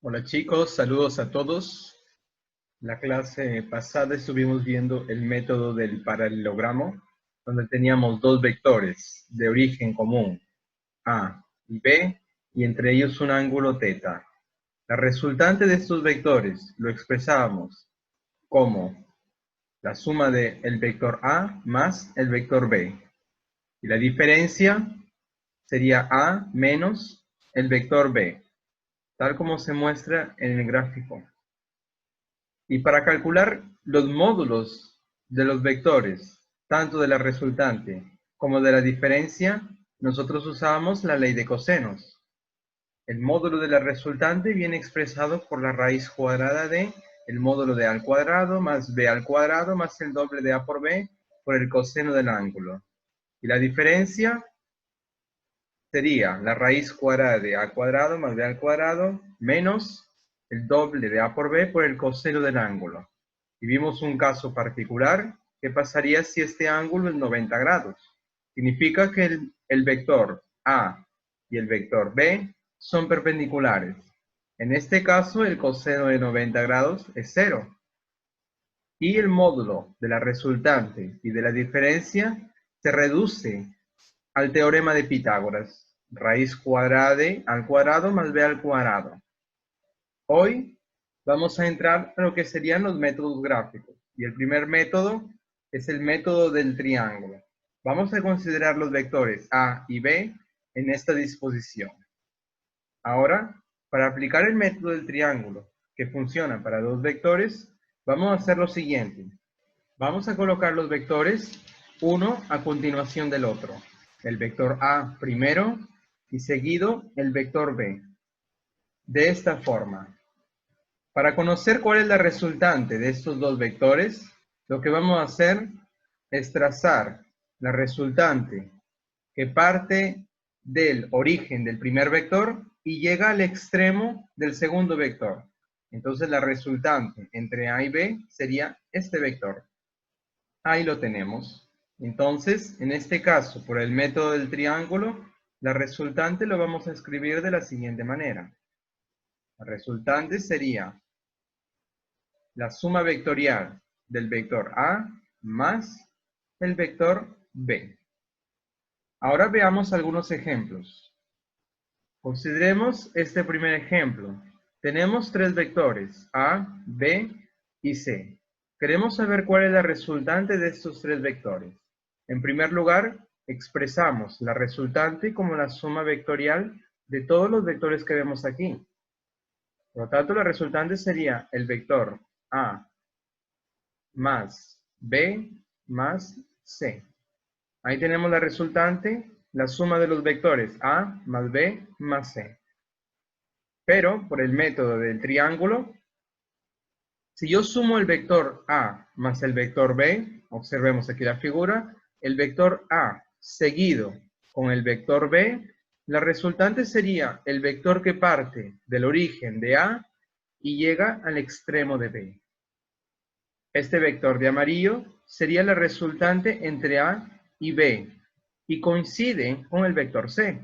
Hola chicos, saludos a todos. La clase pasada estuvimos viendo el método del paralelogramo, donde teníamos dos vectores de origen común, A y B, y entre ellos un ángulo θ. La resultante de estos vectores lo expresábamos como la suma del vector A más el vector B. Y la diferencia sería A menos el vector B, tal como se muestra en el gráfico. Y para calcular los módulos de los vectores, tanto de la resultante como de la diferencia, nosotros usábamos la ley de cosenos. El módulo de la resultante viene expresado por la raíz cuadrada de el módulo de A al cuadrado más B al cuadrado más el doble de A por B por el coseno del ángulo. Y la diferencia sería la raíz cuadrada de A al cuadrado más B al cuadrado menos el doble de A por B por el coseno del ángulo. Y vimos un caso particular. ¿Qué pasaría si este ángulo es 90 grados? Significa que el vector A y el vector B son perpendiculares. En este caso, el coseno de 90 grados es 0. Y el módulo de la resultante y de la diferencia se reduce al teorema de Pitágoras. Raíz cuadrada de A al cuadrado más B al cuadrado. Hoy vamos a entrar a lo que serían los métodos gráficos. Y el primer método es el método del triángulo. Vamos a considerar los vectores A y B en esta disposición. Ahora, para aplicar el método del triángulo, que funciona para dos vectores, vamos a hacer lo siguiente. Vamos a colocar los vectores uno a continuación del otro. El vector A primero y seguido el vector B. De esta forma. Para conocer cuál es la resultante de estos dos vectores, lo que vamos a hacer es trazar la resultante que parte del origen del primer vector y llega al extremo del segundo vector. Entonces la resultante entre A y B sería este vector. Ahí lo tenemos. Entonces, en este caso, por el método del triángulo, la resultante lo vamos a escribir de la siguiente manera. La resultante sería la suma vectorial del vector A más el vector B. Ahora veamos algunos ejemplos. Consideremos este primer ejemplo. Tenemos tres vectores, A, B y C. Queremos saber cuál es la resultante de estos tres vectores. En primer lugar, expresamos la resultante como la suma vectorial de todos los vectores que vemos aquí. Por lo tanto, la resultante sería el vector A más B más C. Ahí tenemos la resultante, la suma de los vectores A más B más C. Pero por el método del triángulo, si yo sumo el vector A más el vector B, observemos aquí la figura, el vector A seguido con el vector B, la resultante sería el vector que parte del origen de A y llega al extremo de B. Este vector de amarillo sería la resultante entre A y B y coincide con el vector C.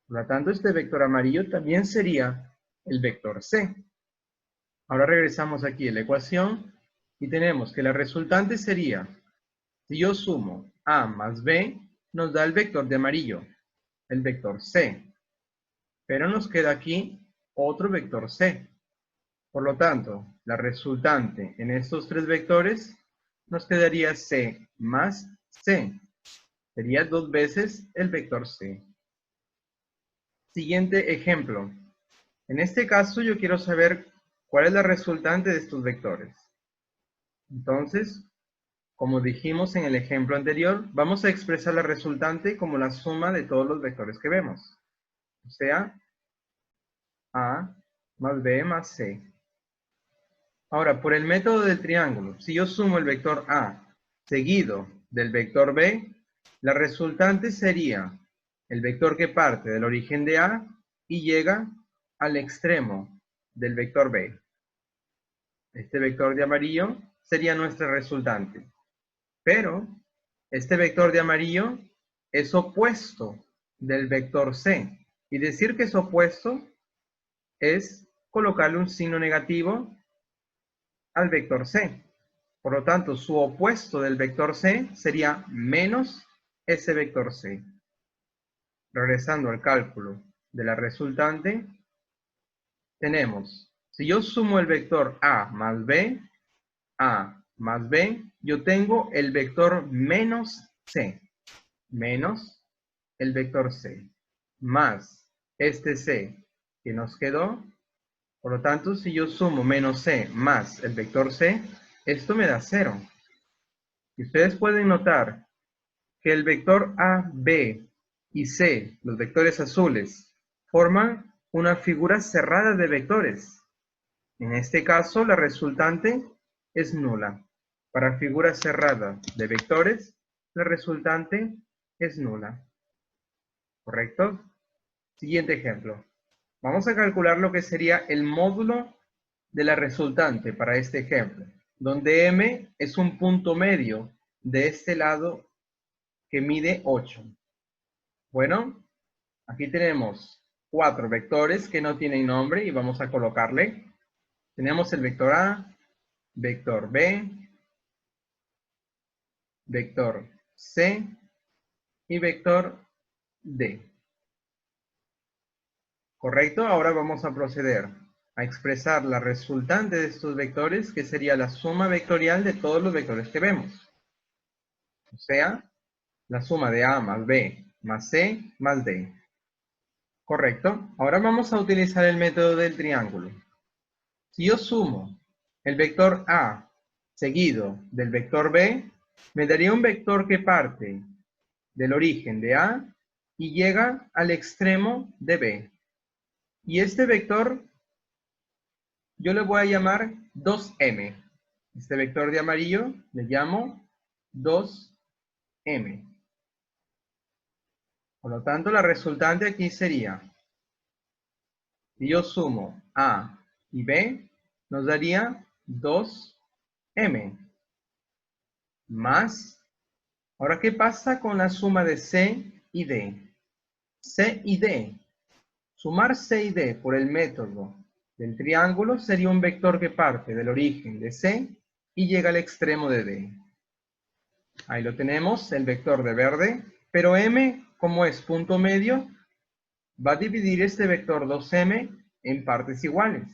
Por lo tanto, este vector amarillo también sería el vector C. Ahora regresamos aquí a la ecuación y tenemos que la resultante sería, si yo sumo A más B, nos da el vector de amarillo, el vector C. Pero nos queda aquí otro vector C. Por lo tanto, la resultante en estos tres vectores nos quedaría C más C. Sería 2 veces el vector C. Siguiente ejemplo. En este caso yo quiero saber cuál es la resultante de estos vectores. Entonces, como dijimos en el ejemplo anterior, vamos a expresar la resultante como la suma de todos los vectores que vemos. O sea, A más B más C. Ahora, por el método del triángulo, si yo sumo el vector A seguido del vector B, la resultante sería el vector que parte del origen de A y llega al extremo del vector B. Este vector de amarillo sería nuestra resultante. Pero este vector de amarillo es opuesto del vector C. Y decir que es opuesto es colocarle un signo negativo al vector c. Por lo tanto, su opuesto del vector c sería menos ese vector c. Regresando al cálculo de la resultante, tenemos, si yo sumo el vector a más b, yo tengo el vector menos c, menos el vector c, más este c que nos quedó. Por lo tanto, si yo sumo menos c más el vector c, esto me da 0. Y ustedes pueden notar que el vector a, b y c, los vectores azules, forman una figura cerrada de vectores. En este caso, la resultante es nula. Para figura cerrada de vectores, la resultante es nula. ¿Correcto? Siguiente ejemplo. Vamos a calcular lo que sería el módulo de la resultante para este ejemplo, donde m es un punto medio de este lado que mide 8. Bueno, aquí tenemos 4 vectores que no tienen nombre y vamos a colocarle. Tenemos el vector a, vector b, vector c y vector d. ¿Correcto? Ahora vamos a proceder a expresar la resultante de estos vectores, que sería la suma vectorial de todos los vectores que vemos. O sea, la suma de a más b más c más d. ¿Correcto? Ahora vamos a utilizar el método del triángulo. Si yo sumo el vector a seguido del vector b, me daría un vector que parte del origen de a y llega al extremo de b. Y este vector yo le voy a llamar 2m. Este vector de amarillo le llamo 2m. Por lo tanto, la resultante aquí sería, si yo sumo a y b, nos daría 2m. Más, ahora, ¿qué pasa con la suma de c y d? C y d. Sumar c y d por el método del triángulo sería un vector que parte del origen de c y llega al extremo de d. Ahí lo tenemos, el vector de verde, pero m, como es punto medio, va a dividir este vector 2m en partes iguales.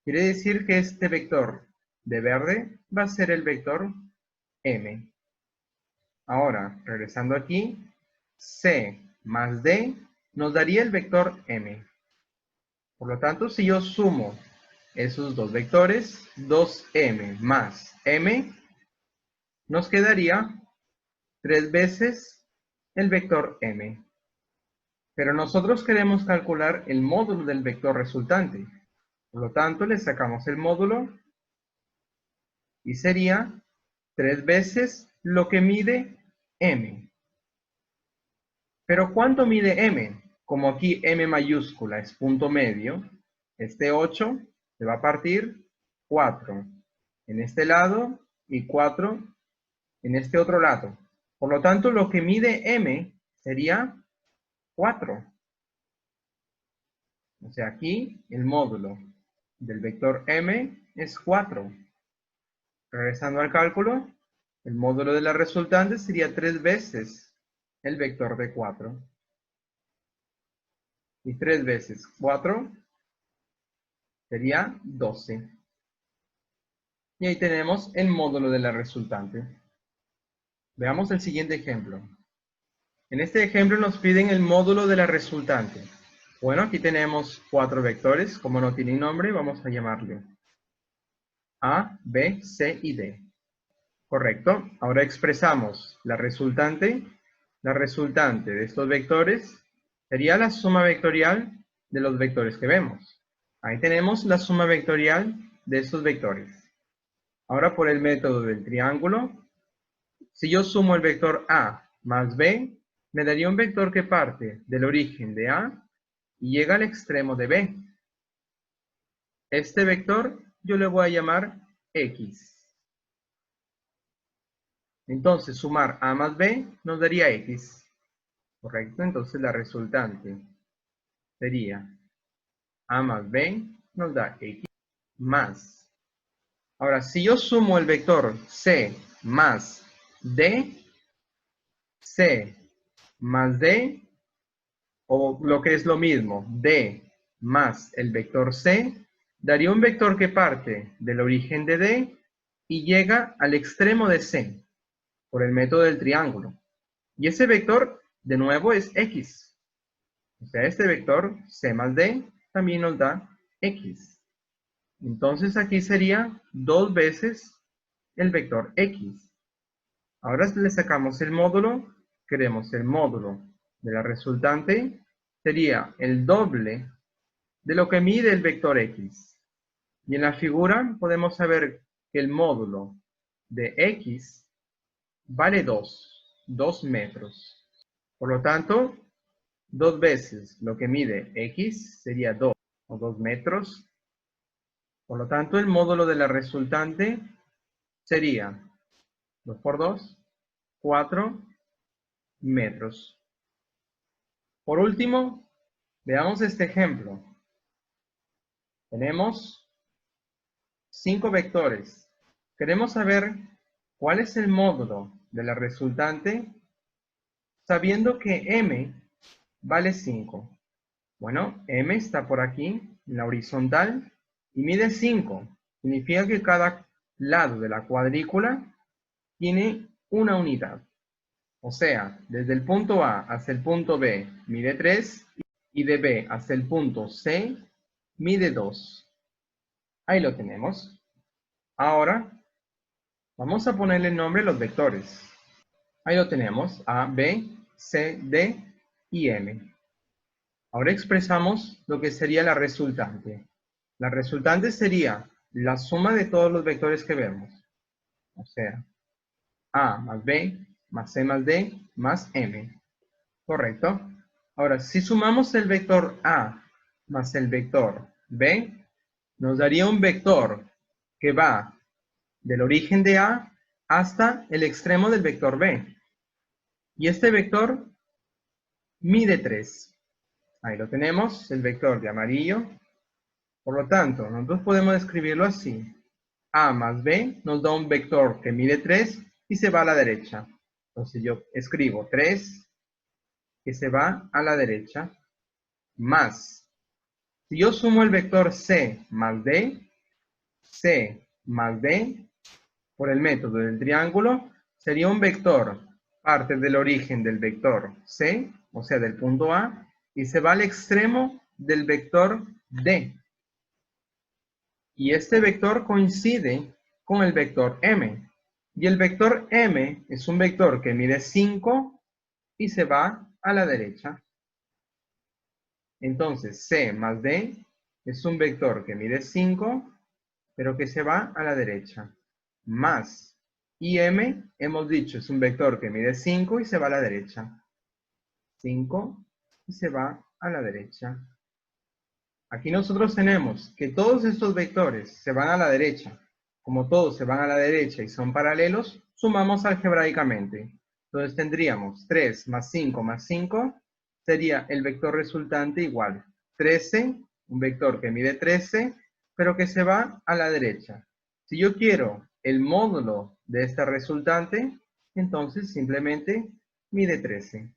Quiere decir que este vector de verde va a ser el vector m. Ahora, regresando aquí, c más d nos daría el vector m. Por lo tanto, si yo sumo esos dos vectores, 2m más m, nos quedaría 3 veces el vector m. Pero nosotros queremos calcular el módulo del vector resultante. Por lo tanto, le sacamos el módulo y sería 3 veces lo que mide m. Pero ¿cuánto mide m? Como aquí m mayúscula es punto medio, este 8 se va a partir 4 en este lado y 4 en este otro lado. Por lo tanto, lo que mide m sería 4. O sea, aquí el módulo del vector m es 4. Regresando al cálculo, el módulo de la resultante sería 3 veces el vector de 4. Y 3 veces 4 sería 12. Y ahí tenemos el módulo de la resultante. Veamos el siguiente ejemplo. En este ejemplo nos piden el módulo de la resultante. Bueno, aquí tenemos 4 vectores. Como no tienen nombre, vamos a llamarle A, B, C y D. Correcto. Ahora expresamos la resultante. La resultante de estos vectores sería la suma vectorial de los vectores que vemos. Ahí tenemos la suma vectorial de estos vectores. Ahora por el método del triángulo, si yo sumo el vector A más B, me daría un vector que parte del origen de A y llega al extremo de B. Este vector yo le voy a llamar X. Entonces, sumar A más B nos daría X. ¿Correcto? Entonces, la resultante sería A más B nos da X más. Ahora, si yo sumo el vector C más D, C más D, o lo que es lo mismo, D más el vector C, daría un vector que parte del origen de D y llega al extremo de C por el método del triángulo. Y ese vector, de nuevo, es X. O sea, este vector C más D también nos da X. Entonces aquí sería 2 veces el vector X. Ahora le sacamos el módulo. Queremos el módulo de la resultante. Sería el doble de lo que mide el vector X. Y en la figura podemos saber que el módulo de X vale 2 metros. Por lo tanto, 2 veces lo que mide X sería 2 o 2 metros. Por lo tanto, el módulo de la resultante sería 2 por 2, 4 metros. Por último, veamos este ejemplo. Tenemos 5 vectores. Queremos saber cuál es el módulo de la resultante sabiendo que m vale 5. Bueno, m está por aquí, en la horizontal, y mide 5. Significa que cada lado de la cuadrícula tiene una unidad. O sea, desde el punto A hasta el punto B mide 3 y de B hasta el punto C mide 2. Ahí lo tenemos. Ahora, vamos a ponerle nombre a los vectores. Ahí lo tenemos, A, B, C, D y M. Ahora expresamos lo que sería la resultante. La resultante sería la suma de todos los vectores que vemos. O sea, A más B más C más D más M. ¿Correcto? Ahora, si sumamos el vector A más el vector B, nos daría un vector que va del origen de A hasta el extremo del vector B. Y este vector mide 3. Ahí lo tenemos, el vector de amarillo. Por lo tanto, nosotros podemos escribirlo así. A más B nos da un vector que mide 3 y se va a la derecha. Entonces yo escribo 3 que se va a la derecha más. Si yo sumo el vector C más D, C más D, por el método del triángulo, sería un vector parte del origen del vector C, o sea, del punto A, y se va al extremo del vector D. Y este vector coincide con el vector M. Y el vector M es un vector que mide 5 y se va a la derecha. Entonces, C más D es un vector que mide 5, pero que se va a la derecha. Más M, hemos dicho, es un vector que mide 5 y se va a la derecha. 5 y se va a la derecha. Aquí nosotros tenemos que todos estos vectores se van a la derecha. Como todos se van a la derecha y son paralelos, sumamos algebraicamente. Entonces tendríamos 3 más 5 más 5 sería el vector resultante igual 13, un vector que mide 13, pero que se va a la derecha. Si yo quiero el módulo de esta resultante, entonces simplemente mide 13.